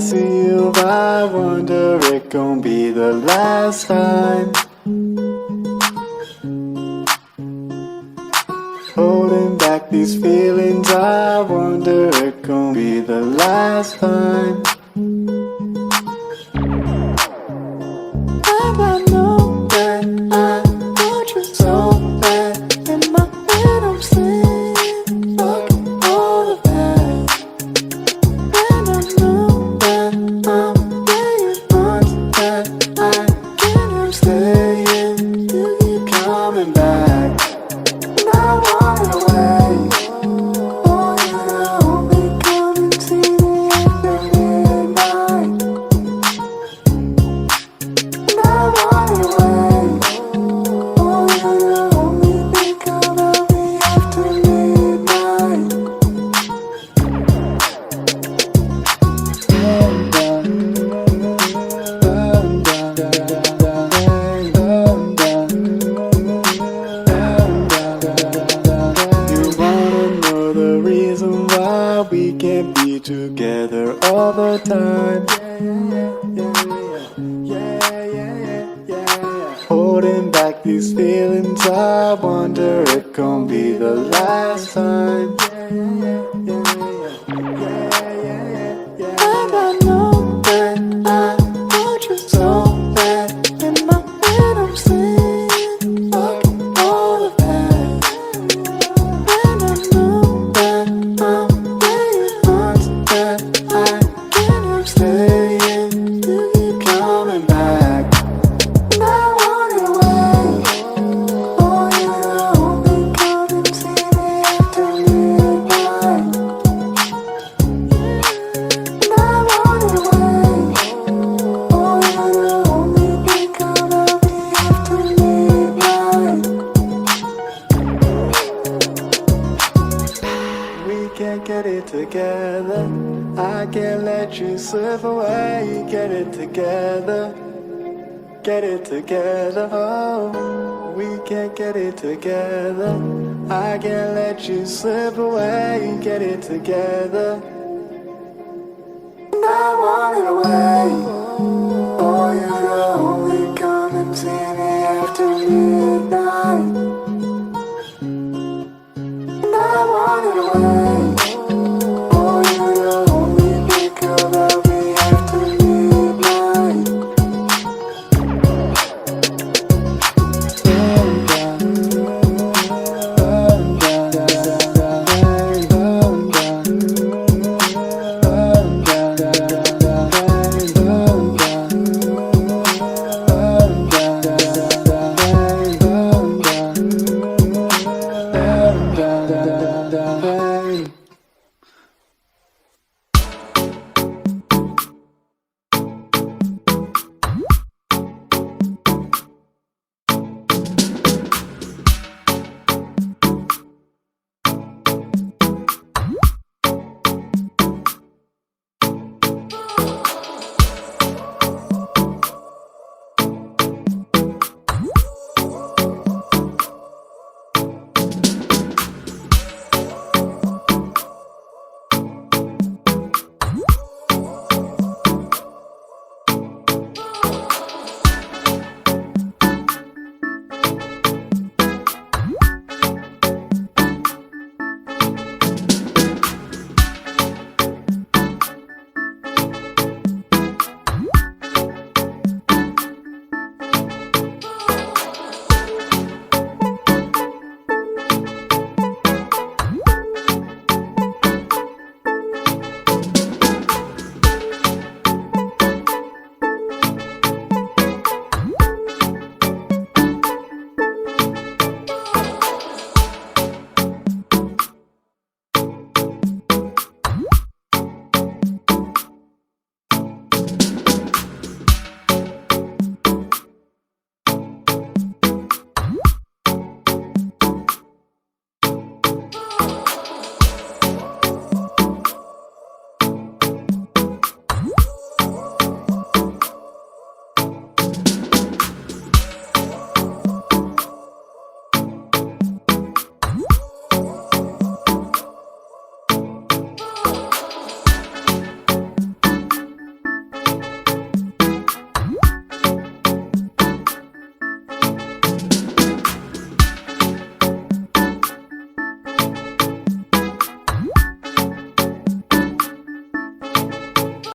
see you, I wonder it gon' be the last time. Holding back these feelings, I wonder it gon' be the last time. And I know that I want you so bad. In my head I'm saying fuck all of that. And I know that I'm playing parts that I can't help staying. You keep coming back, and I want it away. Oh, you only come and see me after midnight, and I want it away. Oh, you only think about me after midnight. You wanna know the reason why we can't be together all the time? Holding back these feelings, I wonder it gon' be the last time. And I know that I want you so bad. In my head I'm saying fuck all of that. And I know that I'm playing parts that I can't help staying. You keep coming back, and I want it away. Oh, you only come and see me after midnight, and I want it away. Oh, you only think about me after midnight. We can't get it together. I can't let you slip away. Get it together. Get it together. Oh, we can't get it together. I can't let you slip away. Get it together, and I want it away. Oh, you know